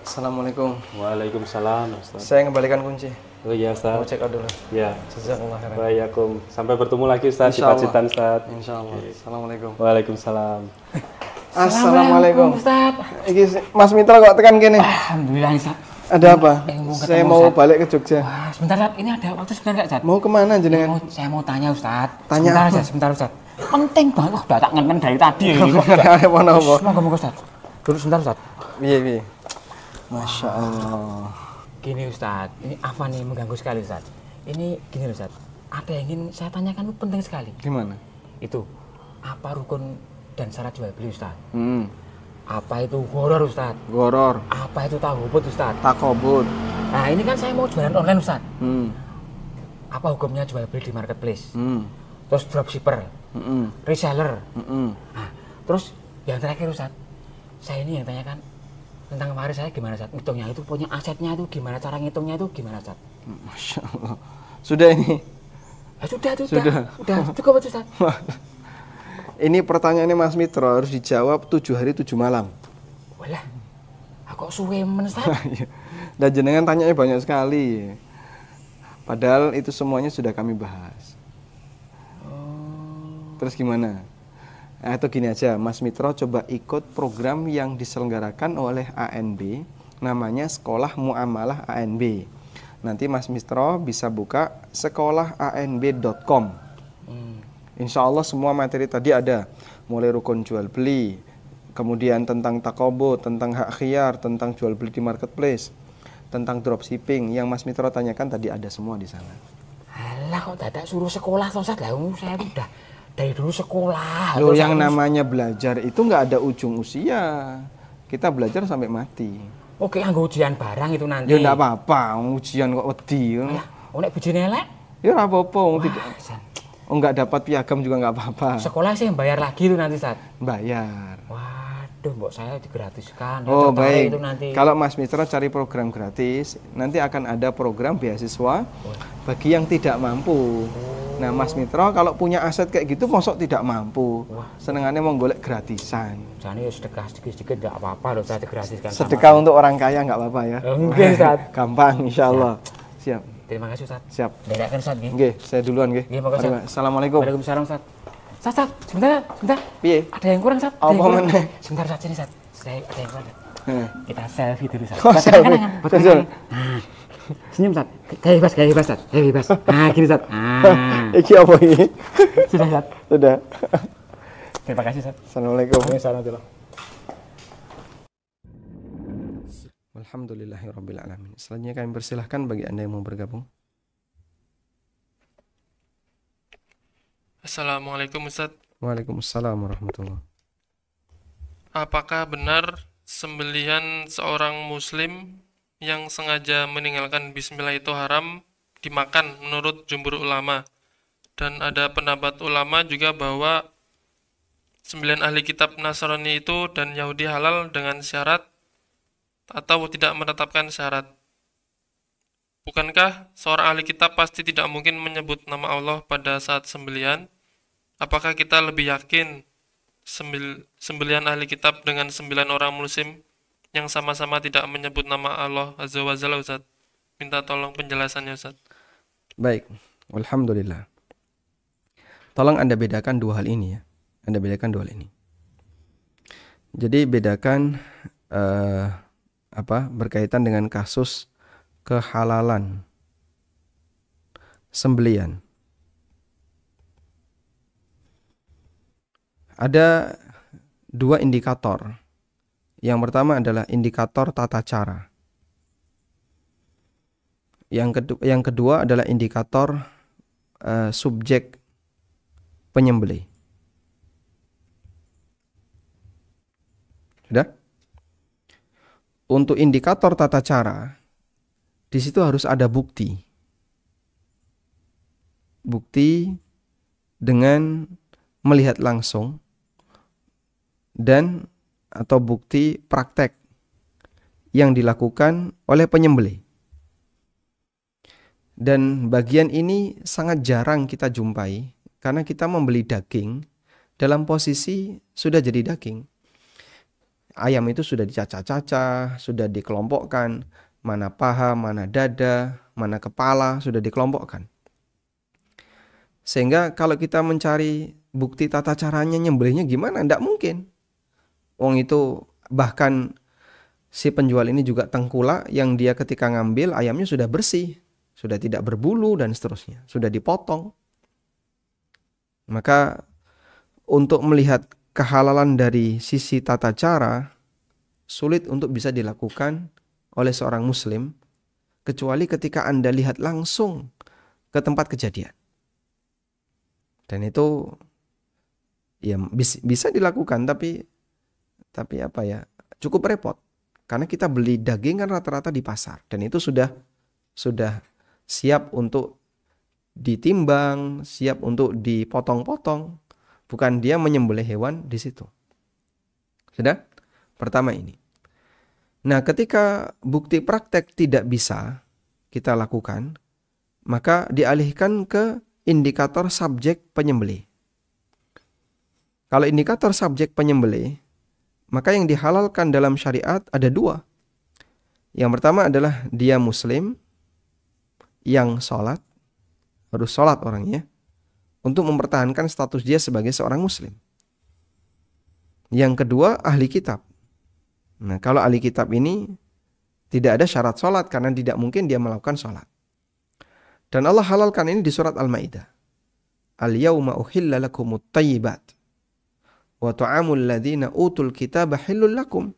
Assalamualaikum. Waalaikumsalam, Ustaz. Saya kembalikan kunci. Oh iya, Ustaz. Mau check out dulu. Ya. Jazakallah khairan. Waalaikum. Sampai bertemu lagi, Ustaz, di Pacitan, Ustaz. Insyaallah. Assalamualaikum. Waalaikumsalam. Assalamualaikum. Ustaz. Iki Mas Mitra kok tekan kene? Alhamdulillah, Ustaz. Ada apa? Saya mau balik ke Jogja. Wah, sebentar, Ustaz. Ini ada waktu sebentar nggak, Ustaz? Mau kemana jenengan? Saya mau tanya, Ustaz. Tanya sebentar, apa? Ustaz. Sebentar, Ustaz. Penting banget. Wah, udah tak ngenten dari tadi. Apa? Semoga, Ustaz. Dulu sebentar, Ustaz. Iya. Masya Allah. Gini, Ustaz. Ini apa nih mengganggu sekali, Ustaz? Ini gini, Ustaz. Ada yang ingin saya tanyakan, penting sekali. Gimana? Itu, apa rukun dan syarat jual beli, Ustaz? Apa itu horor, Ustaz? Goror. Apa itu takobut, Ustaz? Takobut. Nah, ini kan saya mau jualan online, Ustaz. Apa hukumnya jual beli di marketplace? Terus dropshipper, reseller. Nah, terus yang terakhir, Ustaz, saya ini yang tanyakan tentang kemarin saya gimana, Ustaz? Ngitungnya itu, punya asetnya itu gimana, cara ngitungnya itu gimana, Ustaz? Masya Allah. Sudah ini? Sudah. Cukup, Ustaz. Ini pertanyaannya Mas Mitra harus dijawab 7 hari 7 malam. Walah, aku kok suwe men, Ustaz? Dan jenengan tanyanya banyak sekali. Padahal itu semuanya sudah kami bahas. Terus gimana? Atau gini aja, Mas Mitra coba ikut program yang diselenggarakan oleh ANB, namanya Sekolah Muamalah ANB. Nanti Mas Mitra bisa buka sekolahanb.com. Insya Allah semua materi tadi ada, mulai rukun jual beli, kemudian tentang takobo, tentang hak khiyar, tentang jual beli di marketplace, tentang dropshipping yang Mas Mitra tanyakan tadi ada semua di sana. Alah kok dadak suruh sekolah toh Ustaz. Lah saya udah dari dulu sekolah. Loh, Terus yang aku- namanya belajar itu nggak ada ujung usia. Kita belajar sampai mati. Oke, anggo ujian barang itu nanti. Ya enggak apa-apa, ujian kok wedi. Alah, nek bujine elek. Ya ora apa-apa, Wah, tidak. San. Enggak dapat piagam juga enggak apa-apa. Sekolah sih bayar lagi tuh nanti Ustaz. Bayar. Waduh, mbok saya digratiskan. Ya, Oh, tertarik baik. itu nanti. Kalau Mas Mitra cari program gratis, nanti akan ada program beasiswa bagi yang tidak mampu. Nah, Mas Mitra kalau punya aset kayak gitu mosok tidak mampu. Senengannya mau golek gratisan. Jane ya sedekah sedikit-sedikit enggak apa-apa loh, saya digratiskan. sama- Sedekah untuk orang kaya nggak apa-apa ya. Oke, Ustaz. Gampang insyaallah. Siap. Terima kasih Ustaz. Siap. Derekaken Ustaz nggih. Nggih, saya duluan nggih. Nggih, monggo, Ustaz. Assalamualaikum. Waalaikumsalam Ustaz. Ustaz, sebentar, sebentar. Piye? Ada yang kurang, Ustaz. Ada Apa yang kurang. meneh? Sebentar saja nih, Ustaz. Saya ada yang kurang. Heh. Kita selfie dulu, Ustaz. Oh, Buat selfie. kenangan, buat Betul. kenangan. Nah, senyum, Ustaz. Kayak bebas, Ustaz. Kayak bebas. Nah, gini, Ustaz. Nah, Iki apa ini? sudah, Ustaz. Sudah. Terima kasih, Ustaz. Assalamualaikum. Waalaikumsalam. Alhamdulillahirrabbilalamin. Selanjutnya kami persilahkan bagi Anda yang mau bergabung. Assalamualaikum Ustaz. Waalaikumsalam warahmatullahi. Apakah benar sembelihan seorang muslim yang sengaja meninggalkan bismillah itu haram dimakan menurut jumhur ulama? Dan ada pendapat ulama juga bahwa sembelihan ahli kitab Nasrani itu dan Yahudi halal dengan syarat atau tidak menetapkan syarat. Bukankah seorang ahli kitab pasti tidak mungkin menyebut nama Allah pada saat sembelihan? Apakah kita lebih yakin sembelihan ahli kitab dengan 9 orang muslim yang sama-sama tidak menyebut nama Allah Azza wa Jalla, Ustaz? Minta tolong penjelasannya, Ustaz. Baik, alhamdulillah. Tolong Anda bedakan dua hal ini ya. Anda bedakan dua hal ini. Jadi bedakan berkaitan dengan kasus kehalalan sembelian. Ada dua indikator. Yang pertama adalah indikator tata cara. Yang kedua adalah indikator subjek penyembelih. Sudah? Untuk indikator tata cara, di situ harus ada bukti. Bukti dengan melihat langsung dan atau bukti praktek yang dilakukan oleh penyembelih. Dan bagian ini sangat jarang kita jumpai karena kita membeli daging dalam posisi sudah jadi daging. Ayam itu sudah dicacah-cacah, sudah dikelompokkan, mana paha, mana dada, mana kepala sudah dikelompokkan. Sehingga kalau kita mencari bukti tata caranya nyembelihnya gimana, tidak mungkin. Wong itu bahkan si penjual ini juga tengkulak yang dia ketika ngambil ayamnya sudah bersih, sudah tidak berbulu dan seterusnya, sudah dipotong. Maka untuk melihat kehalalan dari sisi tata cara sulit untuk bisa dilakukan oleh seorang muslim kecuali ketika Anda lihat langsung ke tempat kejadian. Dan itu ya bisa dilakukan tapi apa ya, cukup repot. Karena kita beli daging kan rata-rata di pasar dan itu sudah siap untuk ditimbang, siap untuk dipotong-potong. Bukan dia menyembelih hewan di situ. Sudah? Pertama ini. Nah, ketika bukti praktek tidak bisa kita lakukan, maka dialihkan ke indikator subjek penyembelih. Kalau indikator subjek penyembelih, maka yang dihalalkan dalam syariat ada dua. Yang pertama adalah dia muslim yang sholat, harus sholat orangnya, untuk mempertahankan status dia sebagai seorang muslim. Yang kedua, ahli kitab. Nah, kalau ahli kitab ini tidak ada syarat sholat karena tidak mungkin dia melakukan sholat. Dan Allah halalkan ini di surat Al-Maidah. al-yauma uhilla lakumut thayyibat wa ta'amul ladzina utul kitaba halal lakum.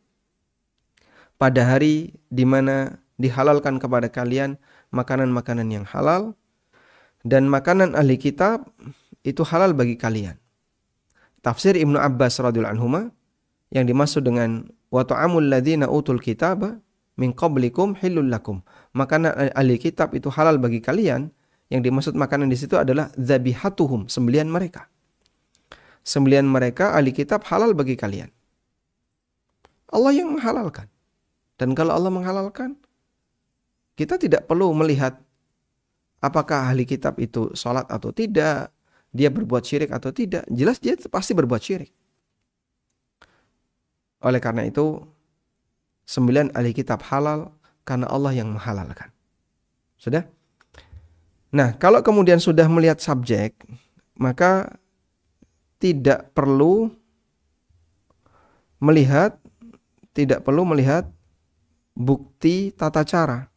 Pada hari di mana dihalalkan kepada kalian makanan-makanan yang halal dan makanan ahli kitab itu halal bagi kalian. Tafsir Ibnu Abbas radhiyallahu anhuma yang dimaksud dengan wa ta'amul ladzina utul kitaba min qablikum halal lakum. Makanan ahli kitab itu halal bagi kalian. Yang dimaksud makanan di situ adalah dzabihatuhum, sembelihan mereka. Sembelihan mereka ahli kitab halal bagi kalian. Allah yang menghalalkan. Dan kalau Allah menghalalkan, kita tidak perlu melihat apakah ahli kitab itu sholat atau tidak, dia berbuat syirik atau tidak. Jelas dia pasti berbuat syirik. Oleh karena itu, sembelihan ahli kitab halal karena Allah yang menghalalkan. Sudah? Nah, kalau kemudian sudah melihat subjek, maka tidak perlu melihat bukti tata cara.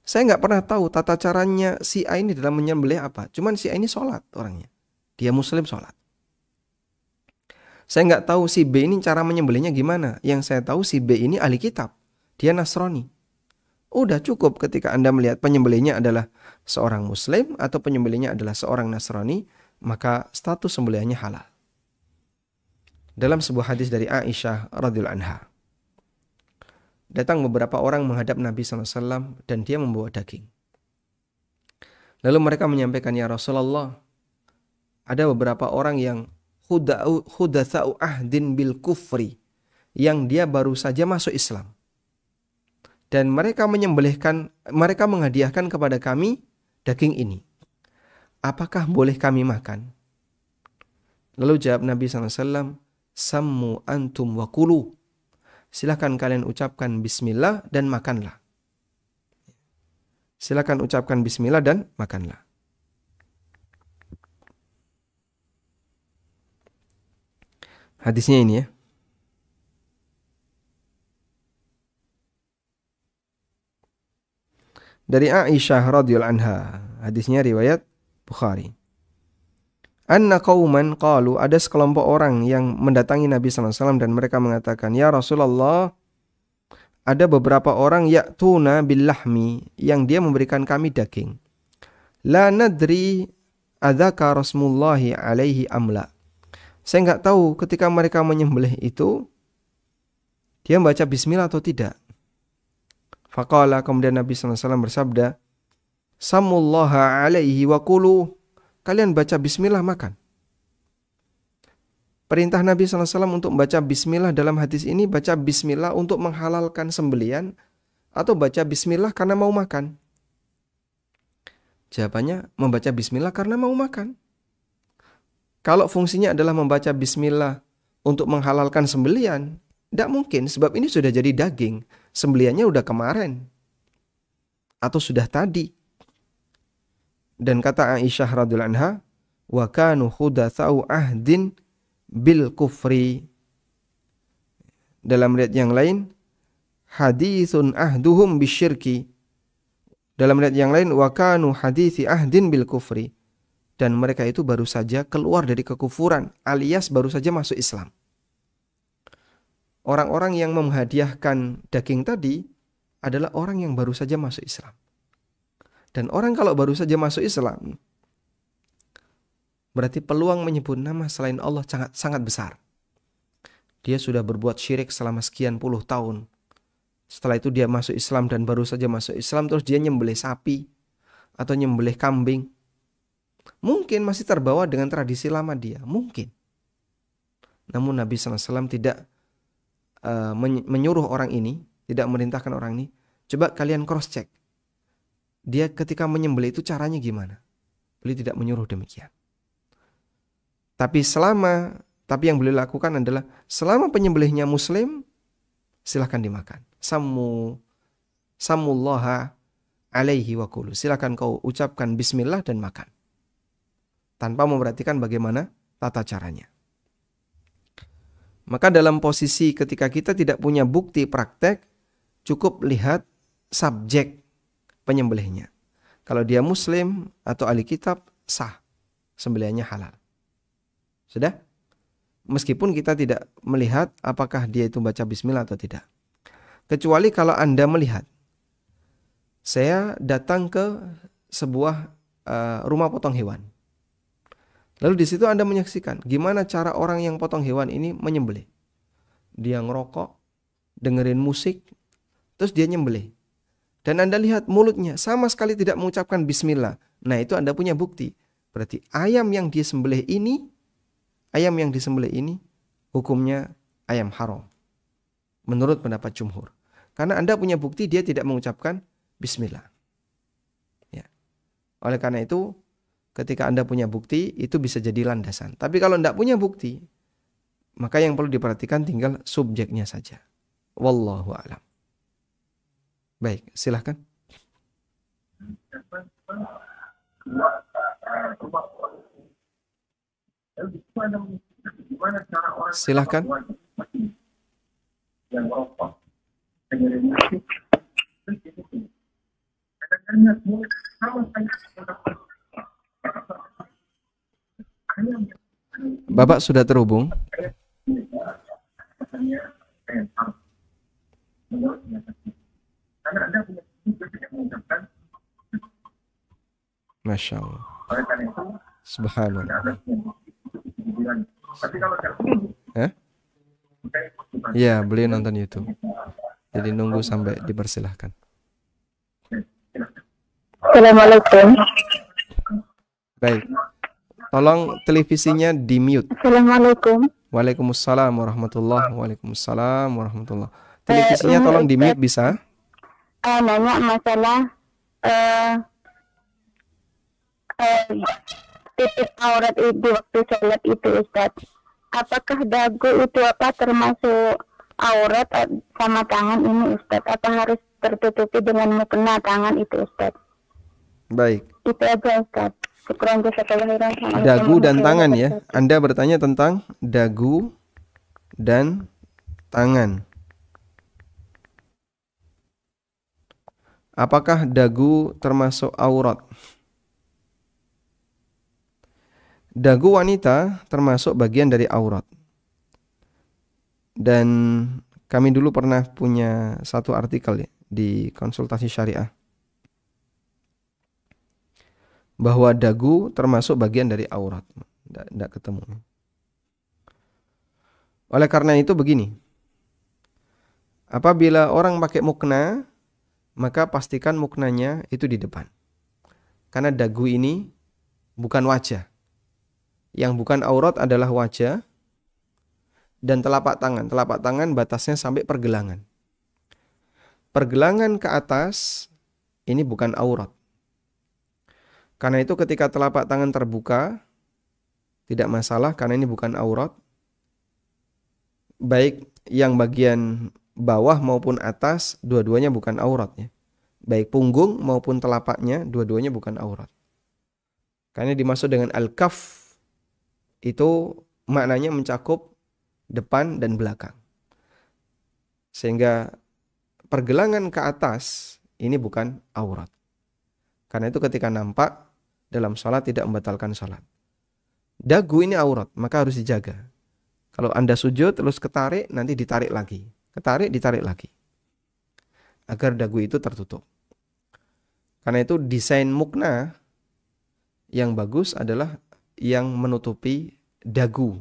Saya nggak pernah tahu tata caranya si A ini dalam menyembelih apa. Cuman si A ini sholat orangnya. Dia muslim sholat. Saya nggak tahu si B ini cara menyembelihnya gimana. Yang saya tahu si B ini ahli kitab. Dia Nasrani. Udah cukup ketika Anda melihat penyembelihnya adalah seorang muslim atau penyembelihnya adalah seorang Nasrani, maka status sembelihannya halal. Dalam sebuah hadis dari Aisyah radhiyallahu anha, datang beberapa orang menghadap Nabi SAW dan dia membawa daging. Lalu mereka menyampaikan, ya Rasulullah, ada beberapa orang yang hudatsa'u ahdin bil kufri, yang dia baru saja masuk Islam. Dan mereka menghadiahkan kepada kami daging ini. Apakah boleh kami makan? Lalu jawab Nabi SAW, sammu antum wa kulu. Silakan kalian ucapkan bismillah dan makanlah. Silakan ucapkan bismillah dan makanlah. Hadisnya ini ya. Dari Aisyah radhiyallahu anha, hadisnya riwayat Bukhari. Anna qauman qalu, ada sekelompok orang yang mendatangi Nabi sallallahu alaihi wasallam dan mereka mengatakan, ya Rasulullah, ada beberapa orang ya'tuna bil lahmi, yang dia memberikan kami daging. La nadri adzaka rasmullahi alaihi amla. Saya enggak tahu ketika mereka menyembelih itu dia membaca bismillah atau tidak. Faqala, kemudian Nabi SAW bersabda, samullaha alaihi wa kulu. Kalian baca bismillah, makan. Perintah Nabi SAW untuk membaca bismillah dalam hadis ini, baca bismillah untuk menghalalkan sembelian atau baca bismillah karena mau makan? Jawabannya, membaca bismillah karena mau makan. Kalau fungsinya adalah membaca bismillah untuk menghalalkan sembelian, tidak mungkin, sebab ini sudah jadi daging. Sembeliannya udah kemarin. Atau sudah tadi. Dan kata Aisyah radhiyallahu anha, wa kanu hudatsa'u ahdin bil kufri. Dalam riwayat yang lain, haditsun ahduhum bisyirki. Dalam riwayat yang lain, wa kanu hadithi ahdin bil kufri. Dan mereka itu baru saja keluar dari kekufuran, alias baru saja masuk Islam. Orang-orang yang menghadiahkan daging tadi adalah orang yang baru saja masuk Islam. Dan orang kalau baru saja masuk Islam, berarti peluang menyebut nama selain Allah sangat besar. Dia sudah berbuat syirik selama sekian puluh tahun. Setelah itu dia masuk Islam dan baru saja masuk Islam, terus dia nyembelih sapi atau nyembelih kambing. Mungkin masih terbawa dengan tradisi lama dia, mungkin. Namun Nabi SAW tidak menyuruh orang ini, tidak memerintahkan orang ini, coba kalian cross check. Dia ketika menyembelih itu caranya gimana? Beliau tidak menyuruh demikian. Tapi yang beliau lakukan adalah selama penyembelihnya muslim, silahkan dimakan. Samullaha alaihi wa kulu. Silahkan kau ucapkan bismillah dan makan. Tanpa memperhatikan bagaimana tata caranya. Maka dalam posisi ketika kita tidak punya bukti praktek, cukup lihat subjek penyembelihnya. Kalau dia muslim atau ahli kitab, sah, sembelihannya halal. Sudah? Meskipun kita tidak melihat apakah dia itu baca bismillah atau tidak. Kecuali kalau Anda melihat, saya datang ke sebuah rumah potong hewan. Lalu di situ Anda menyaksikan gimana cara orang yang potong hewan ini menyembelih. Dia ngerokok, dengerin musik, terus dia nyembelih. Dan Anda lihat mulutnya sama sekali tidak mengucapkan bismillah. Nah, itu Anda punya bukti. Berarti ayam yang disembelih ini hukumnya ayam haram. Menurut pendapat jumhur. Karena Anda punya bukti dia tidak mengucapkan bismillah. Ya. Oleh karena itu, ketika Anda punya bukti, itu bisa jadi landasan. Tapi kalau tidak punya bukti, maka yang perlu diperhatikan tinggal subjeknya saja. Wallahu a'lam. Baik, silahkan. Silahkan. Bapak sudah terhubung? Masya Allah. Subhanallah. Ya, beliau nonton YouTube. Jadi nunggu sampai dipersilahkan. Assalamualaikum. Baik. Tolong televisinya di mute. Assalamualaikum. Waalaikumsalam warahmatullahi wabarakatuh. Televisinya tolong di mute bisa? Nanya masalah titik aurat di waktu sholat itu, Ustaz. Apakah dagu itu termasuk aurat sama tangan ini, Ustaz? Apa harus tertutupi dengan mukena tangan itu, Ustaz? Baik. Itu aja, Ustaz. Syukran jazakallahu khairan. Dagu dan tangan ya. Anda bertanya tentang dagu dan tangan. Apakah dagu termasuk aurat? Dagu wanita termasuk bagian dari aurat. Dan kami dulu pernah punya satu artikel ya, di konsultasi syariah. Bahwa dagu termasuk bagian dari aurat. Tidak ketemu. Oleh karena itu begini. Apabila orang pakai mukna, maka pastikan muknanya itu di depan. Karena dagu ini bukan wajah. Yang bukan aurat adalah wajah dan telapak tangan. Telapak tangan batasnya sampai pergelangan. Pergelangan ke atas ini bukan aurat. Karena itu ketika telapak tangan terbuka, tidak masalah karena ini bukan aurat. Baik yang bagian bawah maupun atas, dua-duanya bukan aurat ya. Baik punggung maupun telapaknya, dua-duanya bukan aurat. Karena dimaksud dengan al-kaf, itu maknanya mencakup depan dan belakang. Sehingga pergelangan ke atas ini bukan aurat. Karena itu ketika nampak dalam sholat tidak membatalkan sholat. Dagu ini aurat, maka harus dijaga. Kalau Anda sujud terus ketarik, nanti ditarik lagi. Ketarik, ditarik lagi. Agar dagu itu tertutup. Karena itu desain mukna yang bagus adalah yang menutupi dagu.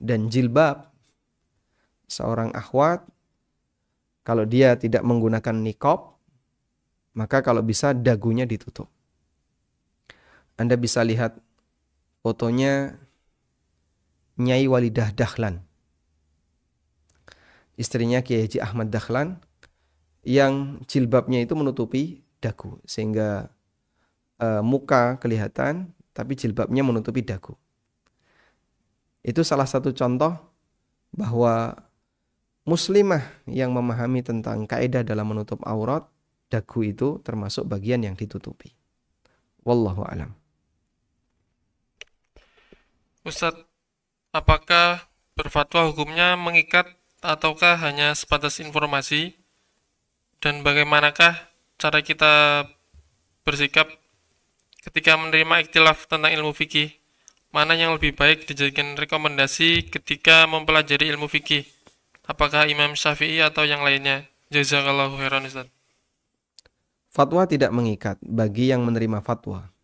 Dan jilbab. Seorang akhwat, kalau dia tidak menggunakan niqab, maka kalau bisa dagunya ditutup. Anda bisa lihat fotonya Nyai Walidah Dahlan, istrinya Kiai Haji Ahmad Dahlan, yang jilbabnya itu menutupi dagu sehingga muka kelihatan tapi jilbabnya menutupi dagu. Itu salah satu contoh bahwa muslimah yang memahami tentang kaidah dalam menutup aurat, dagu itu termasuk bagian yang ditutupi. Wallahu a'lam. Ustadz, apakah berfatwa hukumnya mengikat ataukah hanya sebatas informasi? Dan bagaimanakah cara kita bersikap ketika menerima ikhtilaf tentang ilmu fikih, mana yang lebih baik dijadikan rekomendasi ketika mempelajari ilmu fikih? Apakah Imam Syafi'i atau yang lainnya? Jazakallahu khairan Ustaz. Fatwa tidak mengikat bagi yang menerima fatwa.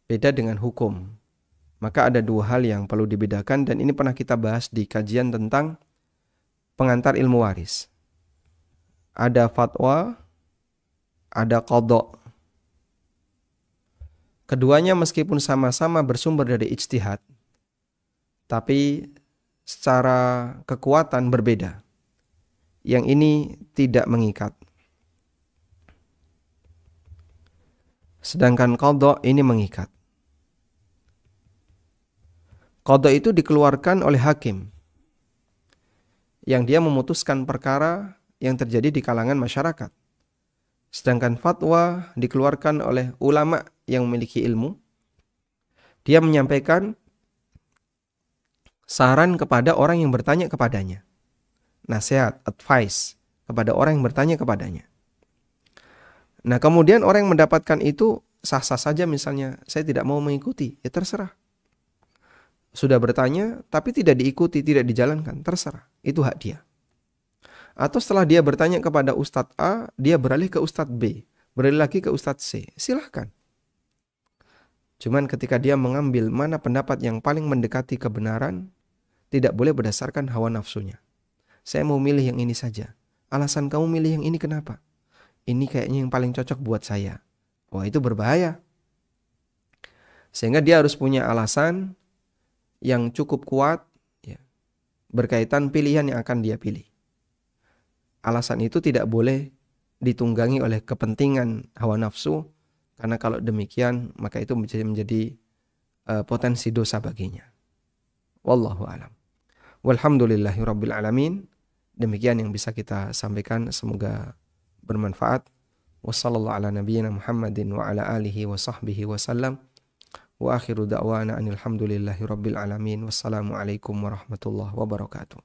Beda dengan hukum. Maka ada dua hal yang perlu dibedakan dan ini pernah kita bahas di kajian tentang pengantar ilmu waris. Ada fatwa, ada qadha. Keduanya meskipun sama-sama bersumber dari ijtihad, tapi secara kekuatan berbeda. Yang ini tidak mengikat. Sedangkan qadha ini mengikat. Qadha itu dikeluarkan oleh hakim yang dia memutuskan perkara yang terjadi di kalangan masyarakat. Sedangkan fatwa dikeluarkan oleh ulama yang memiliki ilmu. Dia menyampaikan saran kepada orang yang bertanya kepadanya. Nasihat, advice kepada orang yang bertanya kepadanya. Nah, kemudian orang yang mendapatkan itu sah-sah saja, misalnya saya tidak mau mengikuti, ya terserah. Sudah bertanya tapi tidak diikuti, tidak dijalankan, terserah. Itu hak dia. Atau setelah dia bertanya kepada Ustadz A, dia beralih ke Ustadz B, beralih lagi ke Ustadz C. Silahkan. Cuman ketika dia mengambil mana pendapat yang paling mendekati kebenaran, tidak boleh berdasarkan hawa nafsunya. Saya mau milih yang ini saja. Alasan kamu milih yang ini kenapa? Ini kayaknya yang paling cocok buat saya. Wah, itu berbahaya. Sehingga dia harus punya alasan yang cukup kuat ya, berkaitan pilihan yang akan dia pilih. Alasan itu tidak boleh ditunggangi oleh kepentingan hawa nafsu, karena kalau demikian maka itu menjadi potensi dosa baginya. Wallahu a'lam. Walhamdulillahirabbil alamin. Demikian yang bisa kita sampaikan, semoga bermanfaat. Wassallallahu ala nabiyyina Muhammadin wa ala alihi wa sahbihi wasallam. Wa akhiru da'wana anil hamdulillahi rabbil alamin. Wassalamualaikum warahmatullahi wabarakatuh.